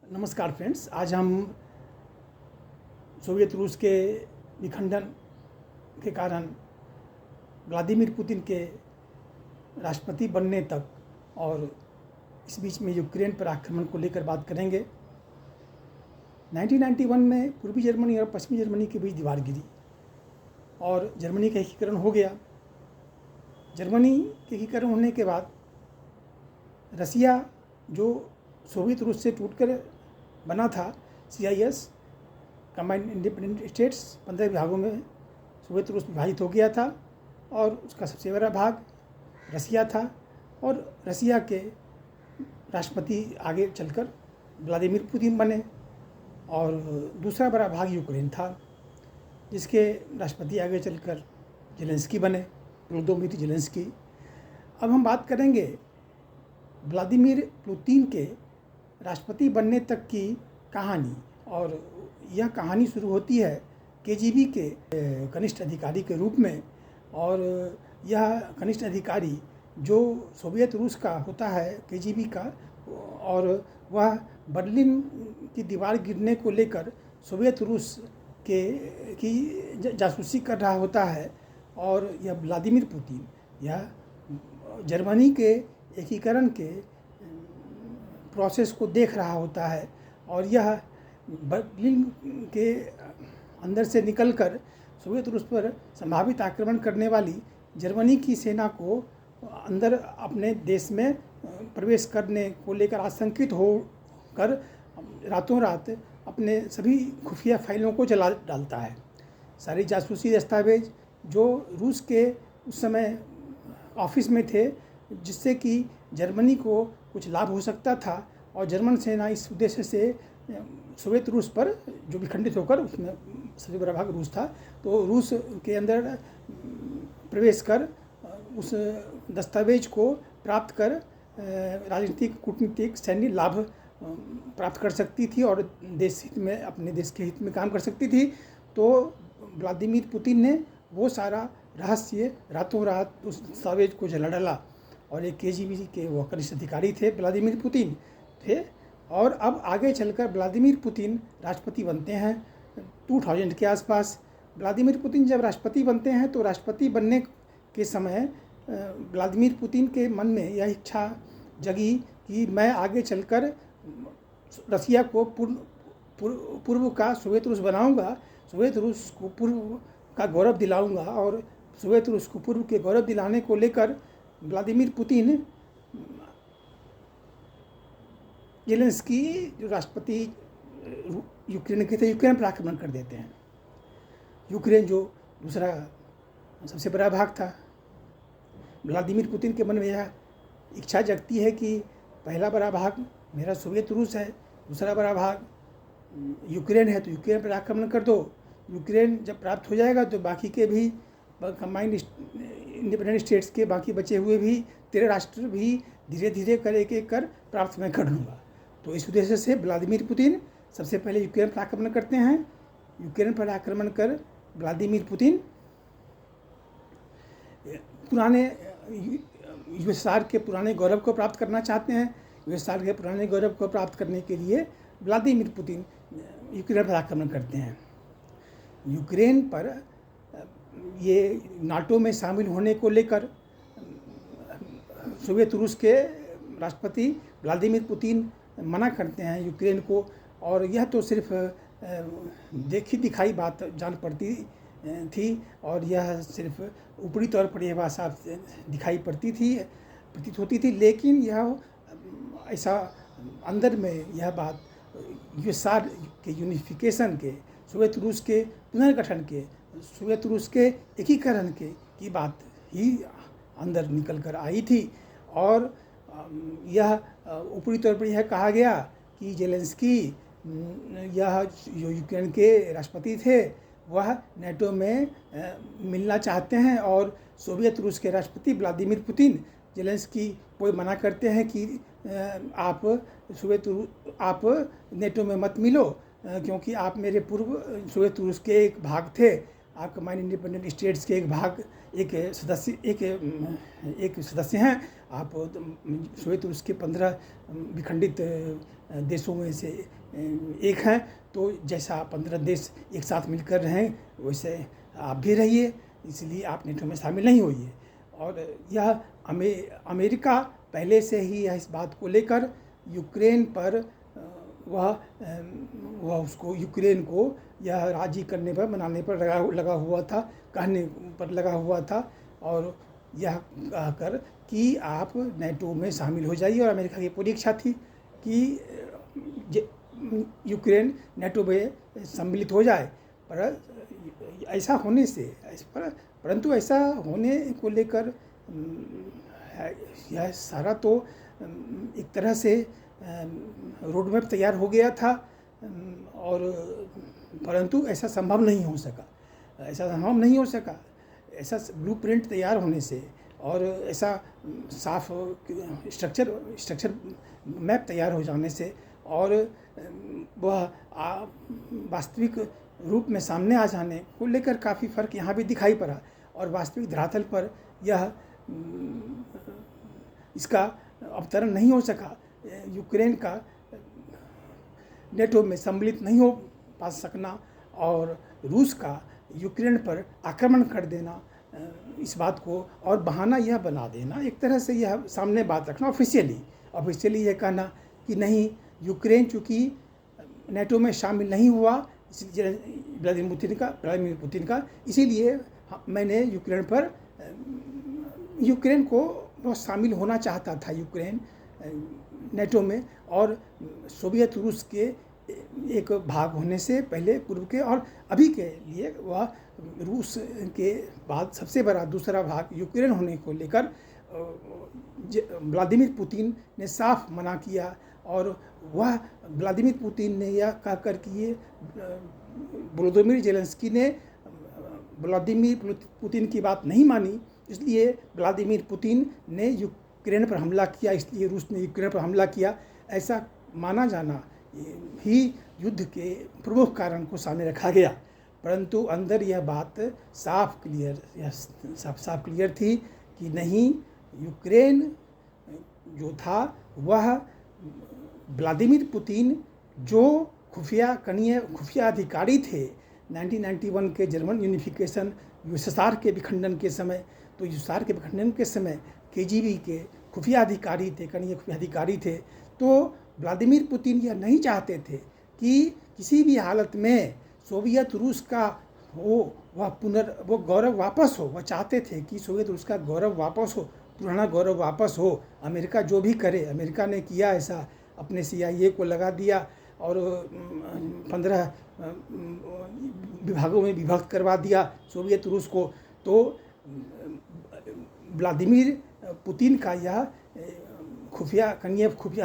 नमस्कार फ्रेंड्स, आज हम सोवियत रूस के विखंडन के कारण व्लादिमीर पुतिन के राष्ट्रपति बनने तक और इस बीच में यूक्रेन पर आक्रमण को लेकर बात करेंगे। 1991 में पूर्वी जर्मनी और पश्चिमी जर्मनी के बीच दीवार गिरी और जर्मनी का एकीकरण हो गया। जर्मनी के एकीकरण होने के बाद रसिया, जो सोवियत रूस से टूटकर बना था, CIS कंबाइंड इंडिपेंडेंट स्टेट्स 15 भागों में सोवियत रूस विभाजित हो गया था और उसका सबसे बड़ा भाग रसिया था और रसिया के राष्ट्रपति आगे चलकर व्लादिमीर पुतिन बने और दूसरा बड़ा भाग यूक्रेन था, जिसके राष्ट्रपति आगे चलकर जेलेंस्की बने, वोलोदिमीर जेलेंस्की। अब हम बात करेंगे व्लादिमीर पुतिन के राष्ट्रपति बनने तक की कहानी, और यह कहानी शुरू होती है KGB के कनिष्ठ अधिकारी के रूप में। और यह कनिष्ठ अधिकारी जो सोवियत रूस का होता है, KGB का, और वह बर्लिन की दीवार गिरने को लेकर सोवियत रूस की जासूसी कर रहा होता है। और यह व्लादिमीर पुतिन यह जर्मनी के एकीकरण के प्रोसेस को देख रहा होता है और यह बर्लिन के अंदर से निकलकर सोवियत रूस पर संभावित आक्रमण करने वाली जर्मनी की सेना को अंदर अपने देश में प्रवेश करने को लेकर आशंकित होकर रातों रात अपने सभी खुफिया फाइलों को जला डालता है। सारी जासूसी दस्तावेज जो रूस के उस समय ऑफिस में थे, जिससे कि जर्मनी को कुछ लाभ हो सकता था और जर्मन सेना इस उद्देश्य से सोवियत रूस पर, जो विखंडित होकर, उसमें सबसे बड़ा भाग रूस था, तो रूस के अंदर प्रवेश कर उस दस्तावेज को प्राप्त कर राजनीतिक, कूटनीतिक, सैन्य लाभ प्राप्त कर सकती थी और देश हित में, अपने देश के हित में काम कर सकती थी। तो व्लादिमीर पुतिन ने वो सारा रहस्य रातों रात उस दस्तावेज को जला डाला और एक KGB के वो कनिष्ठ अधिकारी थे, व्लादिमीर पुतिन थे। और अब आगे चलकर व्लादिमीर पुतिन राष्ट्रपति बनते हैं 2000 के आसपास। व्लादिमीर पुतिन जब राष्ट्रपति बनते हैं तो राष्ट्रपति बनने के समय व्लादिमीर पुतिन के मन में यह इच्छा जगी कि मैं आगे चलकर रसिया को पूर्व का सोवियत रूस बनाऊंगा, सोवियत रूस को पूर्व का गौरव दिलाऊंगा। और सोवियत रूस को पूर्व के गौरव दिलाने को लेकर व्लादिमीर पुतिन जेलेंस्की, जो राष्ट्रपति यूक्रेन के थे, यूक्रेन पर आक्रमण कर देते हैं। यूक्रेन जो दूसरा सबसे बड़ा भाग था, व्लादिमीर पुतिन के मन में यह इच्छा जगती है कि पहला बड़ा भाग मेरा सोवियत रूस है, दूसरा बड़ा भाग यूक्रेन है, तो यूक्रेन पर आक्रमण कर दो। यूक्रेन जब प्राप्त हो जाएगा तो बाकी के भी कंबाइंड इंडिपेंडेंट स्टेट्स के बाकी बचे हुए भी 13 राष्ट्र भी धीरे धीरे कर एक एक कर प्राप्त मैं कर लूँगा। तो इस उद्देश्य से व्लादिमीर पुतिन सबसे पहले यूक्रेन पर आक्रमण करते हैं। यूक्रेन पर आक्रमण कर व्लादिमीर पुतिन पुराने USSR के पुराने गौरव को प्राप्त करना चाहते हैं। USSR के पुराने गौरव को प्राप्त करने के लिए व्लादिमीर पुतिन यूक्रेन पर आक्रमण करते हैं। यूक्रेन पर ये नाटो में शामिल होने को लेकर सोवियत रूस के राष्ट्रपति व्लादिमीर पुतिन मना करते हैं यूक्रेन को। और यह तो सिर्फ देखी दिखाई बात जान पड़ती थी और यह सिर्फ ऊपरी तौर पर यह भाषा दिखाई पड़ती थी, प्रतीत होती थी, लेकिन यह ऐसा अंदर में यह बात USSR के यूनिफिकेशन के, सोवियत रूस के पुनर्गठन के, सोवियत रूस के एकीकरण के की बात ही अंदर निकल कर आई थी। और यह ऊपरी तौर पर यह कहा गया कि जेलेंस्की, यह जो यूक्रेन के राष्ट्रपति थे, वह नाटो में मिलना चाहते हैं और सोवियत रूस के राष्ट्रपति व्लादिमीर पुतिन जेलेंस्की को मना करते हैं कि आप नाटो में मत मिलो, क्योंकि आप मेरे पूर्व सोवियत रूस के एक भाग थे आपके माइन इंडिपेंडेंट स्टेट्स के एक सदस्य हैं। आप सोवियत रूस के 15 विखंडित देशों में से एक हैं। तो जैसा 15 देश एक साथ मिलकर रहें वैसे आप भी रहिए, इसलिए आप नेटो में शामिल नहीं होइए। और यह अमेरिका पहले से ही इस बात को लेकर यूक्रेन पर वह उसको यूक्रेन को यह राजी करने पर, मनाने पर लगा हुआ था, कहने पर लगा हुआ था, और यह कहकर कि आप नेटो में शामिल हो जाइए। और अमेरिका की पूरी इच्छा थी कि यूक्रेन नेटो में सम्मिलित हो जाए। पर ऐसा होने से परंतु ऐसा होने को लेकर यह सारा तो एक तरह से रोड मैप तैयार हो गया था, और परंतु ऐसा संभव नहीं हो सका। ऐसा ब्लूप्रिंट तैयार होने से और ऐसा साफ स्ट्रक्चर मैप तैयार हो जाने से और वह वास्तविक रूप में सामने आ जाने को लेकर काफ़ी फ़र्क यहाँ भी दिखाई पड़ा। और वास्तविक धरातल पर यह इसका अवतरण नहीं हो सका। यूक्रेन का नेटो में सम्मिलित नहीं हो पा सकना और रूस का यूक्रेन पर आक्रमण कर देना, इस बात को और बहाना यह बना देना, एक तरह से यह सामने बात रखना ऑफिशियली यह कहना कि नहीं, यूक्रेन चूँकि नेटो में शामिल नहीं हुआ, इसलिए व्लादिमीर पुतिन का इसीलिए मैंने यूक्रेन को बहुत शामिल होना चाहता था यूक्रेन नेटो में, और सोवियत रूस के एक भाग होने से पहले पूर्व के और अभी के लिए वह रूस के बाद सबसे बड़ा दूसरा भाग यूक्रेन होने को लेकर व्लादिमीर पुतिन ने साफ मना किया। और वह व्लादिमीर पुतिन ने यह कहकर कि ये वोलोदिमीर ज़ेलेंस्की ने व्लादिमीर पुतिन की बात नहीं मानी, इसलिए व्लादिमीर पुतिन ने यूक्रेन पर हमला किया, इसलिए रूस ने यूक्रेन पर हमला किया, ऐसा माना जाना ही युद्ध के प्रमुख कारण को सामने रखा गया। परंतु अंदर यह बात साफ क्लियर थी कि नहीं, यूक्रेन जो था वह व्लादिमीर पुतिन जो खुफिया अधिकारी थे 1991 के जर्मन यूनिफिकेशन यूएसएसआर के विखंडन के समय, तो यूएसएसआर के विखंडन के समय केजीबी के खुफिया अधिकारी थे। तो व्लादिमीर पुतिन यह नहीं चाहते थे कि किसी भी हालत में सोवियत रूस का वो गौरव वापस हो। वह चाहते थे कि सोवियत रूस का गौरव वापस हो, पुराना गौरव वापस हो। अमेरिका जो भी करे, अमेरिका ने किया ऐसा, अपने CIA को लगा दिया और 15 विभागों में विभक्त करवा दिया सोवियत रूस को। तो व्लादिमीर पुतिन का यह खुफिया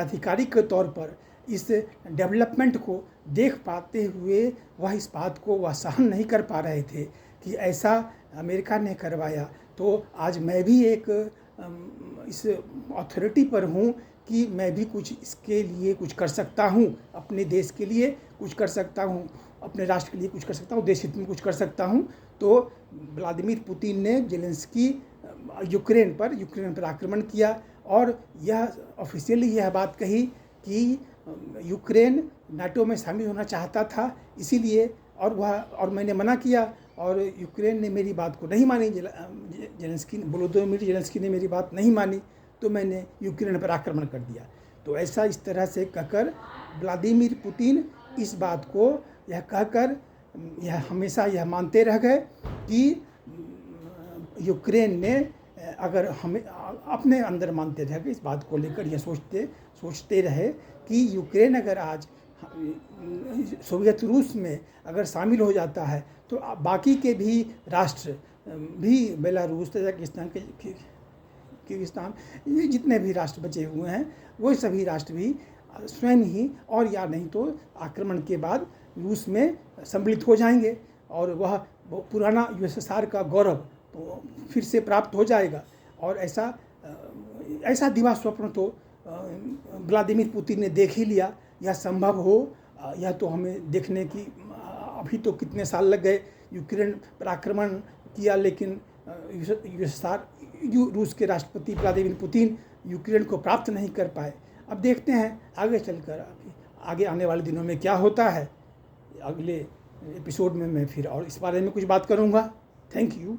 अधिकारी के तौर पर इस डेवलपमेंट को देख पाते हुए वह इस बात को वह सहन नहीं कर पा रहे थे कि ऐसा अमेरिका ने करवाया। तो आज मैं भी एक इस अथॉरिटी पर हूँ कि मैं भी कुछ इसके लिए कुछ कर सकता हूँ, अपने देश के लिए कुछ कर सकता हूँ, अपने राष्ट्र के लिए कुछ कर सकता हूँ, देश हित में कुछ कर सकता हूँ। तो व्लादिमीर पुतिन ने ज़ेलेंस्की यूक्रेन पर आक्रमण किया और यह ऑफिशियली यह बात कही कि यूक्रेन नाटो में शामिल होना चाहता था, इसीलिए और मैंने मना किया और यूक्रेन ने मेरी बात को नहीं मानी। वोलोदिमीर ज़ेलेंस्की ने मेरी बात नहीं मानी, तो मैंने यूक्रेन पर आक्रमण कर दिया। तो ऐसा इस तरह से कहकर व्लादिमीर पुतिन इस बात को यह कहकर यह हमेशा यह मानते रह गए कि यूक्रेन ने अगर हमें अपने अंदर मानते रह गए, इस बात को लेकर यह सोचते रहे कि यूक्रेन अगर आज सोवियत रूस में अगर शामिल हो जाता है तो बाकी के भी राष्ट्र भी, बेलारूस, तजाकिस्तान, किर्गिस्तान, ये जितने भी राष्ट्र बचे हुए हैं वो सभी राष्ट्र भी स्वयं ही और या नहीं तो आक्रमण के बाद रूस में सम्मिलित हो जाएंगे और वह पुराना यूएसएसआर का गौरव तो फिर से प्राप्त हो जाएगा। और ऐसा दिवा स्वप्न तो व्लादिमीर पुतिन ने देख ही लिया। यह संभव हो, यह तो हमें देखने की अभी तो कितने साल लग गए यूक्रेन पर आक्रमण किया, लेकिन रूस के राष्ट्रपति व्लादिमीर पुतिन यूक्रेन को प्राप्त नहीं कर पाए। अब देखते हैं आगे चलकर, आगे आने वाले दिनों में क्या होता है। अगले एपिसोड में मैं फिर और इस बारे में कुछ बात करूँगा। Thank you.